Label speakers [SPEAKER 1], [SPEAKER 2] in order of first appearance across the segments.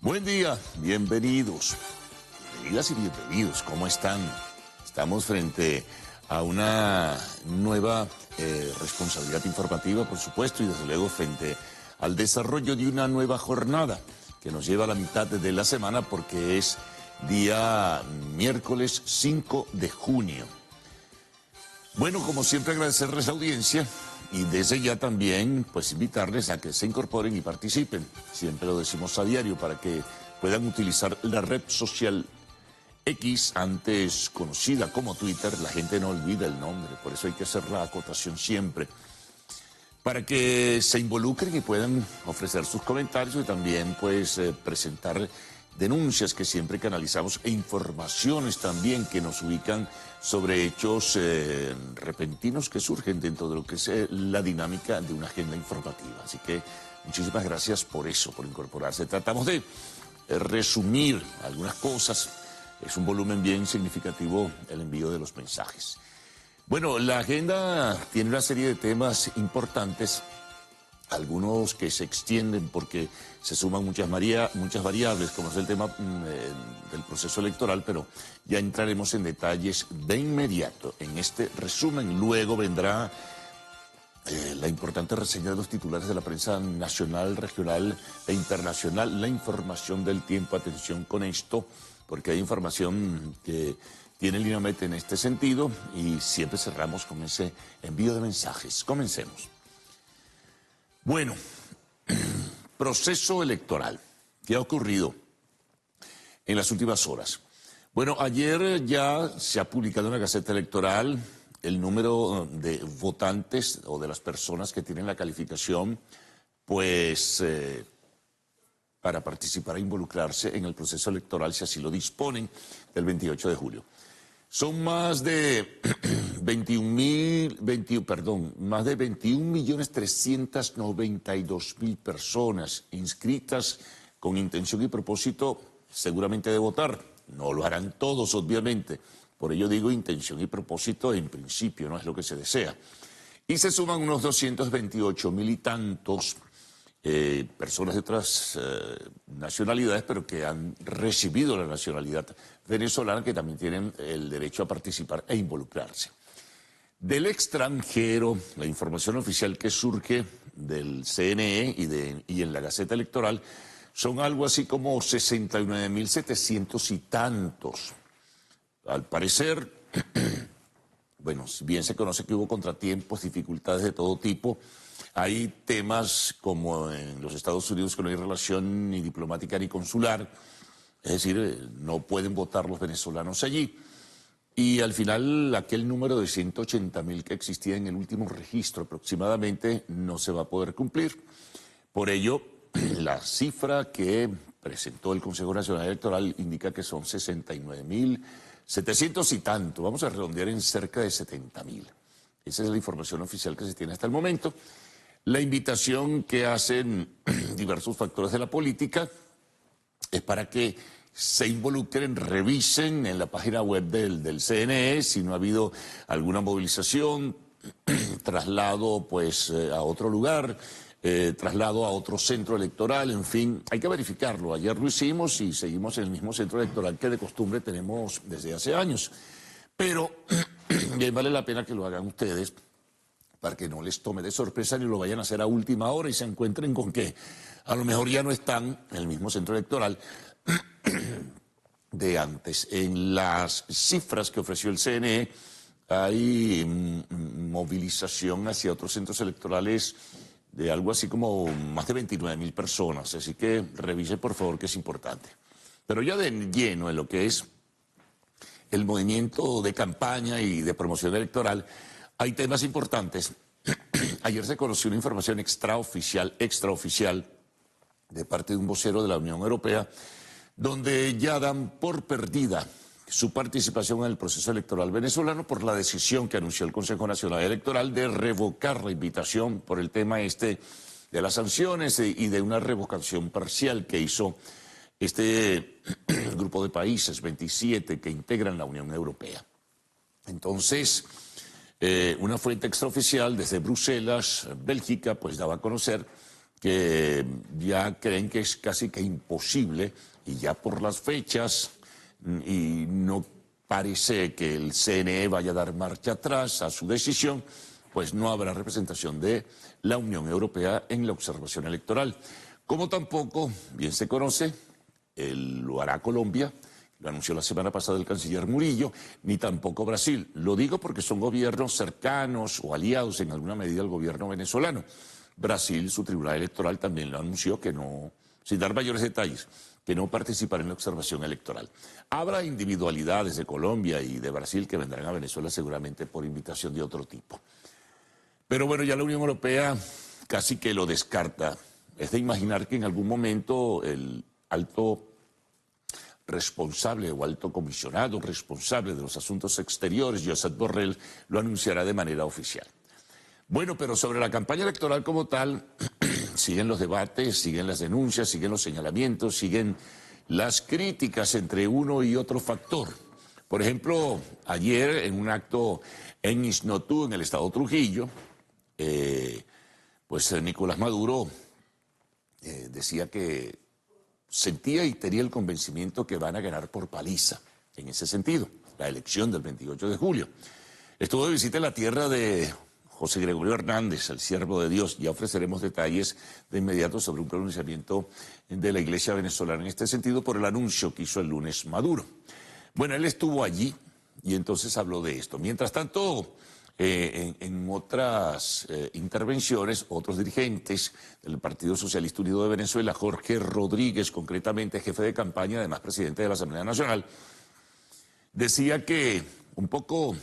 [SPEAKER 1] Buen día, bienvenidos. Bienvenidas y bienvenidos, ¿cómo están? Estamos frente a una nueva responsabilidad informativa, por supuesto, y desde luego frente al desarrollo de una nueva jornada que nos lleva a la mitad de la semana porque es día miércoles 5 de junio. Bueno, como siempre, agradecerles la audiencia y desde ya también pues invitarles a que se incorporen y participen. Siempre lo decimos a diario para que puedan utilizar la red social X, antes conocida como Twitter. La gente no olvida el nombre, por eso hay que hacer la acotación siempre. Para que se involucren y puedan ofrecer sus comentarios y también pues presentar denuncias que siempre canalizamos e informaciones también que nos ubican sobre hechos repentinos que surgen dentro de lo que es la dinámica de una agenda informativa. Así que muchísimas gracias por eso, por incorporarse. Tratamos de resumir algunas cosas. Es un volumen bien significativo el envío de los mensajes. Bueno, la agenda tiene una serie de temas importantes, algunos que se extienden porque se suman muchas variables, como es el tema del proceso electoral, pero ya entraremos en detalles de inmediato en este resumen. Luego vendrá la importante reseña de los titulares de la prensa nacional, regional e internacional, la información del tiempo. Atención con esto, porque hay información que tiene línea meta en este sentido y siempre cerramos con ese envío de mensajes. Comencemos. Bueno, proceso electoral. ¿Qué ha ocurrido en las últimas horas? Bueno, ayer ya se ha publicado en la Gaceta Electoral el número de votantes o de las personas que tienen la calificación, pues, para participar e involucrarse en el proceso electoral, si así lo disponen, del 28 de julio. Son más de 21.392.000 personas inscritas con intención y propósito seguramente de votar. No lo harán todos, obviamente. Por ello digo intención y propósito en principio, no es lo que se desea. Y se suman unos 228.000 y tantos personas de otras nacionalidades, pero que han recibido la nacionalidad venezolana, que también tienen el derecho a participar e involucrarse. Del extranjero, la información oficial que surge del CNE y en la Gaceta Electoral son algo así como 69.700 y tantos. Al parecer, bueno, si bien se conoce que hubo contratiempos, dificultades de todo tipo, hay temas como en los Estados Unidos que no hay relación ni diplomática ni consular, es decir, no pueden votar los venezolanos allí. Y al final aquel número de 180.000 que existía en el último registro aproximadamente no se va a poder cumplir. Por ello, la cifra que presentó el Consejo Nacional Electoral indica que son 69.700 y tanto. Vamos a redondear en cerca de 70.000. Esa es la información oficial que se tiene hasta el momento. La invitación que hacen diversos factores de la política es para que se involucren, revisen en la página web del CNE si no ha habido alguna movilización, traslado pues a otro lugar, traslado a otro centro electoral, en fin, hay que verificarlo. Ayer lo hicimos y seguimos en el mismo centro electoral que de costumbre tenemos desde hace años. Pero bien vale la pena que lo hagan ustedes, para que no les tome de sorpresa ni lo vayan a hacer a última hora y se encuentren con que a lo mejor ya no están en el mismo centro electoral de antes. En las cifras que ofreció el CNE hay movilización hacia otros centros electorales de algo así como más de 29.000 personas, así que revise por favor que es importante. Pero ya de lleno en lo que es el movimiento de campaña y de promoción electoral, hay temas importantes. Ayer se conoció una información extraoficial de parte de un vocero de la Unión Europea, donde ya dan por perdida su participación en el proceso electoral venezolano por la decisión que anunció el Consejo Nacional Electoral de revocar la invitación por el tema de las sanciones y de una revocación parcial que hizo este grupo de países, 27, que integran la Unión Europea. Entonces, una fuente extraoficial desde Bruselas, Bélgica, pues daba a conocer que ya creen que es casi que imposible, y ya por las fechas, y no parece que el CNE vaya a dar marcha atrás a su decisión, pues no habrá representación de la Unión Europea en la observación electoral. Como tampoco, bien se conoce, lo hará Colombia, lo anunció la semana pasada el canciller Murillo, ni tampoco Brasil. Lo digo porque son gobiernos cercanos o aliados en alguna medida al gobierno venezolano. Brasil, su tribunal electoral también lo anunció que no, sin dar mayores detalles, que no participará en la observación electoral. Habrá individualidades de Colombia y de Brasil que vendrán a Venezuela seguramente por invitación de otro tipo. Pero bueno, ya la Unión Europea casi que lo descarta. Es de imaginar que en algún momento el alto responsable o alto comisionado responsable de los asuntos exteriores, Josep Borrell, lo anunciará de manera oficial. Bueno, pero sobre la campaña electoral como tal, siguen los debates, siguen las denuncias, siguen los señalamientos, siguen las críticas entre uno y otro factor. Por ejemplo, ayer en un acto en Isnotú, en el estado Trujillo, Nicolás Maduro decía que sentía y tenía el convencimiento que van a ganar por paliza, en ese sentido, la elección del 28 de julio. Estuvo de visita en la tierra de José Gregorio Hernández, el siervo de Dios. Ya ofreceremos detalles de inmediato sobre un pronunciamiento de la Iglesia venezolana en este sentido por el anuncio que hizo el lunes Maduro. Bueno, él estuvo allí y entonces habló de esto. Mientras tanto, en otras intervenciones, otros dirigentes del Partido Socialista Unido de Venezuela, Jorge Rodríguez, concretamente jefe de campaña, además presidente de la Asamblea Nacional, decía que un poco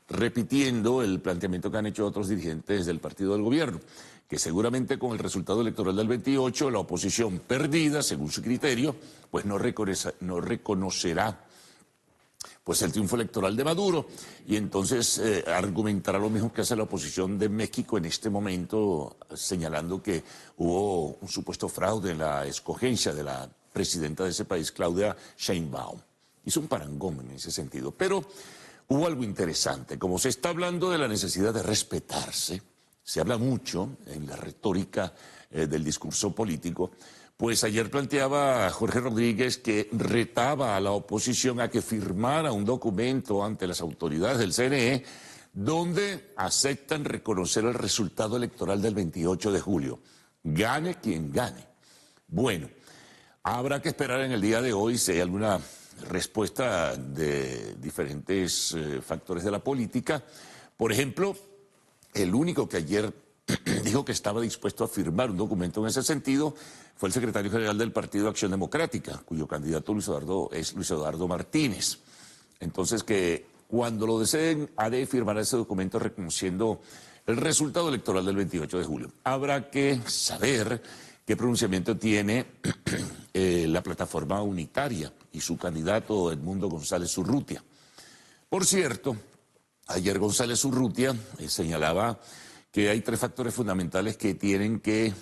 [SPEAKER 1] repitiendo el planteamiento que han hecho otros dirigentes del partido del gobierno, que seguramente con el resultado electoral del 28, la oposición perdida, según su criterio, pues no reconocerá pues el triunfo electoral de Maduro, y entonces argumentará lo mismo que hace la oposición de México en este momento, señalando que hubo un supuesto fraude en la escogencia de la presidenta de ese país, Claudia Sheinbaum. Hizo un parangón en ese sentido, pero hubo algo interesante. Como se está hablando de la necesidad de respetarse, se habla mucho en la retórica del discurso político, pues ayer planteaba Jorge Rodríguez que retaba a la oposición a que firmara un documento ante las autoridades del CNE donde aceptan reconocer el resultado electoral del 28 de julio. Gane quien gane. Bueno, habrá que esperar en el día de hoy si hay alguna respuesta de diferentes factores de la política. Por ejemplo, el único que ayer dijo que estaba dispuesto a firmar un documento en ese sentido fue el secretario general del Partido Acción Democrática, cuyo candidato es Luis Eduardo Martínez. Entonces, que cuando lo deseen, ha de firmar ese documento reconociendo el resultado electoral del 28 de julio. Habrá que saber qué pronunciamiento tiene la plataforma unitaria y su candidato Edmundo González Urrutia. Por cierto, ayer González Urrutia señalaba que hay tres factores fundamentales que tienen que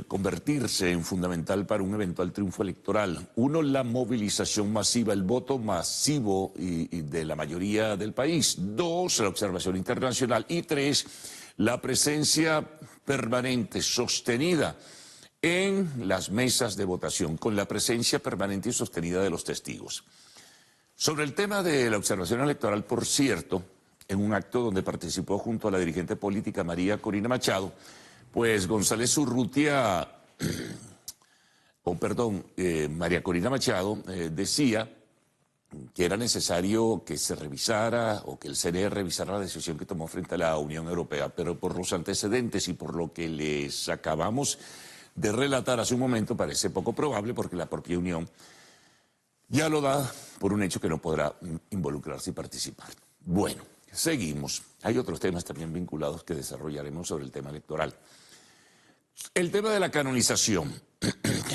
[SPEAKER 1] convertirse en fundamental para un eventual triunfo electoral. Uno, la movilización masiva, el voto masivo y de la mayoría del país. Dos, la observación internacional. Y tres, la presencia permanente, sostenida en las mesas de votación, con la presencia permanente y sostenida de los testigos. Sobre el tema de la observación electoral, por cierto, en un acto donde participó junto a la dirigente política María Corina Machado, pues González Urrutia, María Corina Machado decía que era necesario que se revisara o que el CNE revisara la decisión que tomó frente a la Unión Europea, pero por los antecedentes y por lo que les acabamos de relatar hace un momento parece poco probable porque la propia Unión ya lo da por un hecho que no podrá involucrarse y participar. Bueno, seguimos. Hay otros temas también vinculados que desarrollaremos sobre el tema electoral. El tema de la canonización.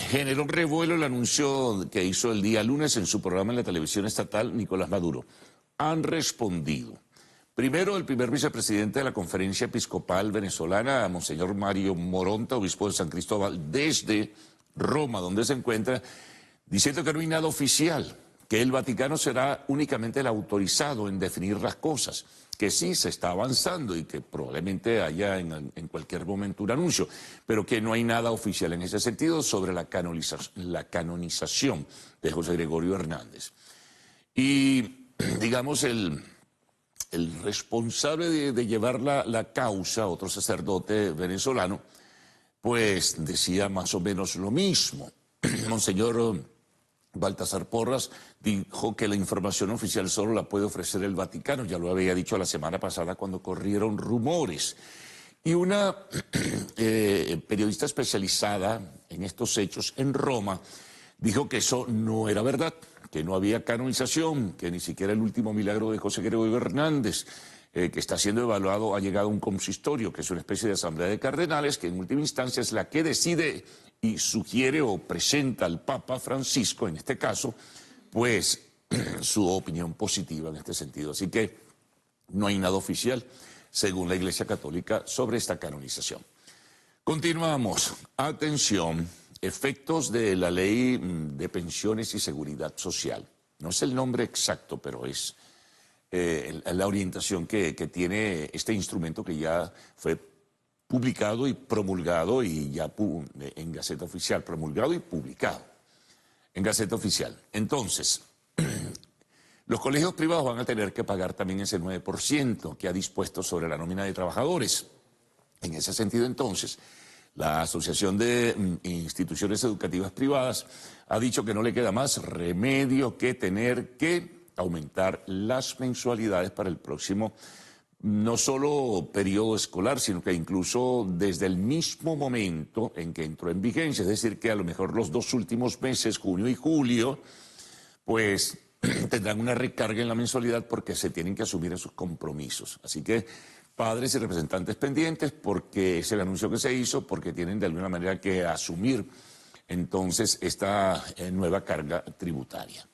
[SPEAKER 1] Generó revuelo el anuncio que hizo el día lunes en su programa en la televisión estatal Nicolás Maduro. Han respondido. Primero, el primer vicepresidente de la Conferencia Episcopal Venezolana, Monseñor Mario Moronta, obispo de San Cristóbal, desde Roma, donde se encuentra, diciendo que no hay nada oficial, que el Vaticano será únicamente el autorizado en definir las cosas, que sí se está avanzando y que probablemente haya en cualquier momento un anuncio, pero que no hay nada oficial en ese sentido sobre la canonización de José Gregorio Hernández. Y, digamos, el responsable de llevar la causa, otro sacerdote venezolano, pues decía más o menos lo mismo. Monseñor Baltasar Porras dijo que la información oficial solo la puede ofrecer el Vaticano, ya lo había dicho la semana pasada cuando corrieron rumores. Y una periodista especializada en estos hechos en Roma dijo que eso no era verdad, que no había canonización, que ni siquiera el último milagro de José Gregorio Hernández, que está siendo evaluado, ha llegado a un consistorio, que es una especie de asamblea de cardenales, que en última instancia es la que decide y sugiere o presenta al Papa Francisco, en este caso, pues su opinión positiva en este sentido. Así que no hay nada oficial, según la Iglesia Católica, sobre esta canonización. Continuamos. Atención, efectos de la Ley de Pensiones y Seguridad Social. No es el nombre exacto, pero es la orientación que tiene este instrumento que ya fue publicado y promulgado y ya en Gaceta Oficial, promulgado y publicado en Gaceta Oficial. Entonces, los colegios privados van a tener que pagar también ese 9% que ha dispuesto sobre la nómina de trabajadores. En ese sentido, entonces, la Asociación de Instituciones Educativas Privadas ha dicho que no le queda más remedio que tener que aumentar las mensualidades para el próximo, no solo periodo escolar, sino que incluso desde el mismo momento en que entró en vigencia, es decir, que a lo mejor los 2 últimos meses, junio y julio, pues tendrán una recarga en la mensualidad porque se tienen que asumir esos compromisos. Así que padres y representantes pendientes, porque es el anuncio que se hizo, porque tienen de alguna manera que asumir entonces esta nueva carga tributaria.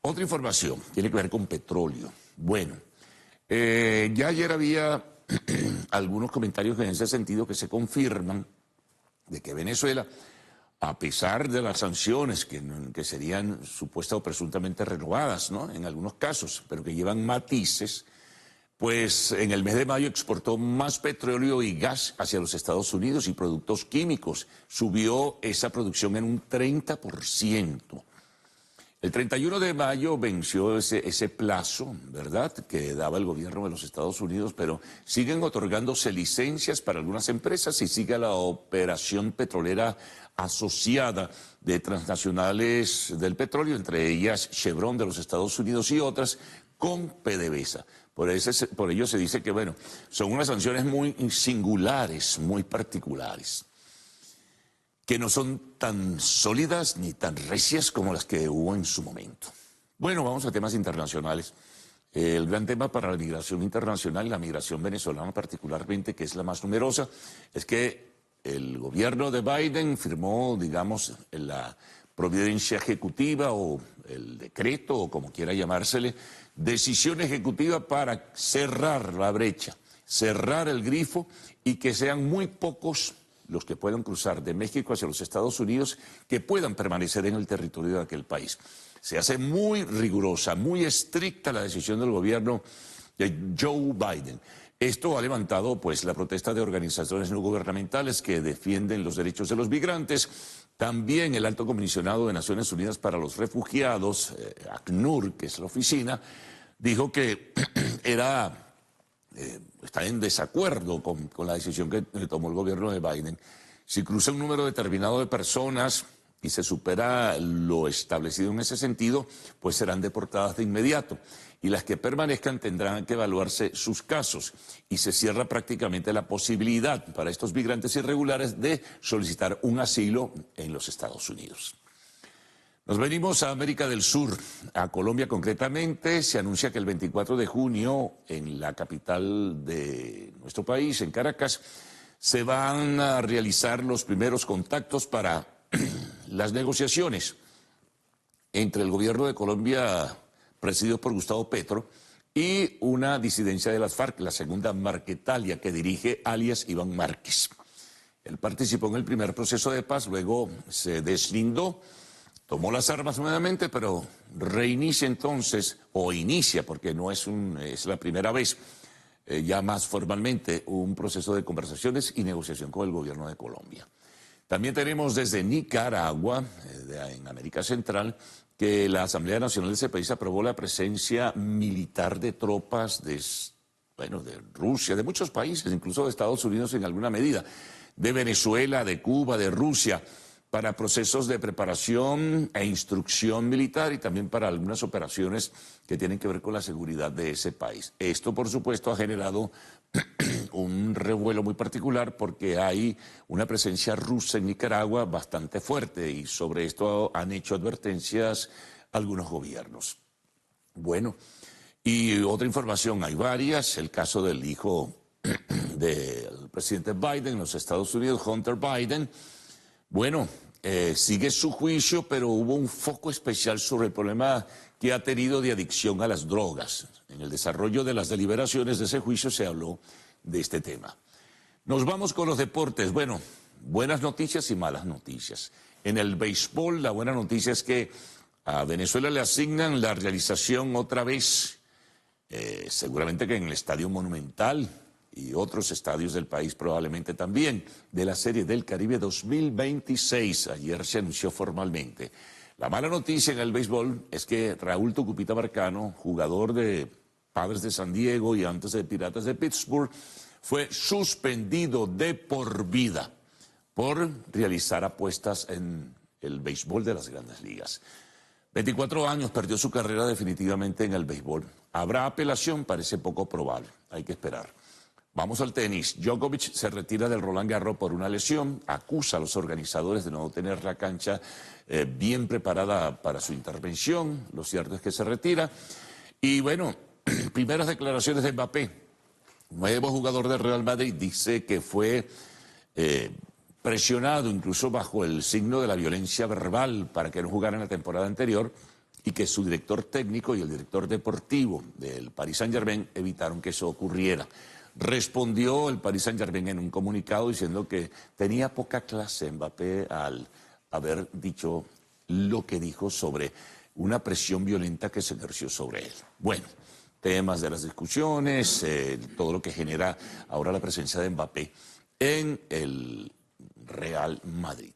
[SPEAKER 1] Otra información tiene que ver con petróleo. Bueno, ya ayer había algunos comentarios en ese sentido que se confirman de que Venezuela, a pesar de las sanciones que serían supuestas o presuntamente renovadas, ¿no?, en algunos casos, pero que llevan matices, pues en el mes de mayo exportó más petróleo y gas hacia los Estados Unidos y productos químicos. Subió esa producción en un 30%. El 31 de mayo venció ese plazo, ¿verdad?, que daba el gobierno de los Estados Unidos, pero siguen otorgándose licencias para algunas empresas y sigue la operación petrolera asociada de transnacionales del petróleo, entre ellas Chevron de los Estados Unidos y otras, con PDVSA. Por ello se dice que, bueno, son unas sanciones muy singulares, muy particulares, que no son tan sólidas ni tan recias como las que hubo en su momento. Bueno, vamos a temas internacionales. El gran tema para la migración internacional, la migración venezolana particularmente, que es la más numerosa, es que el gobierno de Biden firmó, digamos, la providencia ejecutiva o el decreto, o como quiera llamársele, decisión ejecutiva para cerrar la brecha, cerrar el grifo y que sean muy pocos los que puedan cruzar de México hacia los Estados Unidos, que puedan permanecer en el territorio de aquel país. Se hace muy rigurosa, muy estricta la decisión del gobierno de Joe Biden. Esto ha levantado, pues, la protesta de organizaciones no gubernamentales que defienden los derechos de los migrantes. También el Alto Comisionado de Naciones Unidas para los Refugiados, ACNUR, que es la oficina, dijo que está en desacuerdo con la decisión que tomó el gobierno de Biden. Si cruza un número determinado de personas y se supera lo establecido en ese sentido, pues serán deportadas de inmediato. Y las que permanezcan tendrán que evaluarse sus casos. Y se cierra prácticamente la posibilidad para estos migrantes irregulares de solicitar un asilo en los Estados Unidos. Nos venimos a América del Sur, a Colombia concretamente. Se anuncia que el 24 de junio, en la capital de nuestro país, en Caracas, se van a realizar los primeros contactos para las negociaciones entre el gobierno de Colombia, presidido por Gustavo Petro, y una disidencia de las FARC, la segunda Marquetalia, que dirige alias Iván Márquez. Él participó en el primer proceso de paz, luego se deslindó tomó las armas nuevamente, pero reinicia entonces, o inicia, porque no es la primera vez, ya más formalmente, un proceso de conversaciones y negociación con el gobierno de Colombia. También tenemos desde Nicaragua, en América Central, que la Asamblea Nacional de ese país aprobó la presencia militar de tropas de Rusia, de muchos países, incluso de Estados Unidos en alguna medida, de Venezuela, de Cuba, de Rusia, para procesos de preparación e instrucción militar y también para algunas operaciones que tienen que ver con la seguridad de ese país. Esto, por supuesto, ha generado un revuelo muy particular porque hay una presencia rusa en Nicaragua bastante fuerte y sobre esto han hecho advertencias algunos gobiernos. Bueno, y otra información, hay varias, el caso del hijo del presidente Biden en los Estados Unidos, Hunter Biden. Bueno, sigue su juicio, pero hubo un foco especial sobre el problema que ha tenido de adicción a las drogas. En el desarrollo de las deliberaciones de ese juicio se habló de este tema. Nos vamos con los deportes. Bueno, buenas noticias y malas noticias. En el béisbol, la buena noticia es que a Venezuela le asignan la realización otra vez, seguramente que en el Estadio Monumental, y otros estadios del país probablemente también, de la Serie del Caribe 2026. Ayer se anunció formalmente. La mala noticia en el béisbol es que Raúl Tucupita Marcano, jugador de Padres de San Diego y antes de Piratas de Pittsburgh, fue suspendido de por vida por realizar apuestas en el béisbol de las Grandes Ligas. 24 años, perdió su carrera definitivamente en el béisbol. ¿Habrá apelación? Parece poco probable. Hay que esperar. Vamos al tenis. Djokovic se retira del Roland Garros por una lesión, acusa a los organizadores de no tener la cancha bien preparada para su intervención. Lo cierto es que se retira. Y bueno, primeras declaraciones de Mbappé, nuevo jugador del Real Madrid, dice que fue presionado incluso bajo el signo de la violencia verbal para que no jugara en la temporada anterior y que su director técnico y el director deportivo del Paris Saint-Germain evitaron que eso ocurriera. Respondió el Paris Saint-Germain en un comunicado diciendo que tenía poca clase Mbappé al haber dicho lo que dijo sobre una presión violenta que se ejerció sobre él. Bueno, temas de las discusiones, todo lo que genera ahora la presencia de Mbappé en el Real Madrid.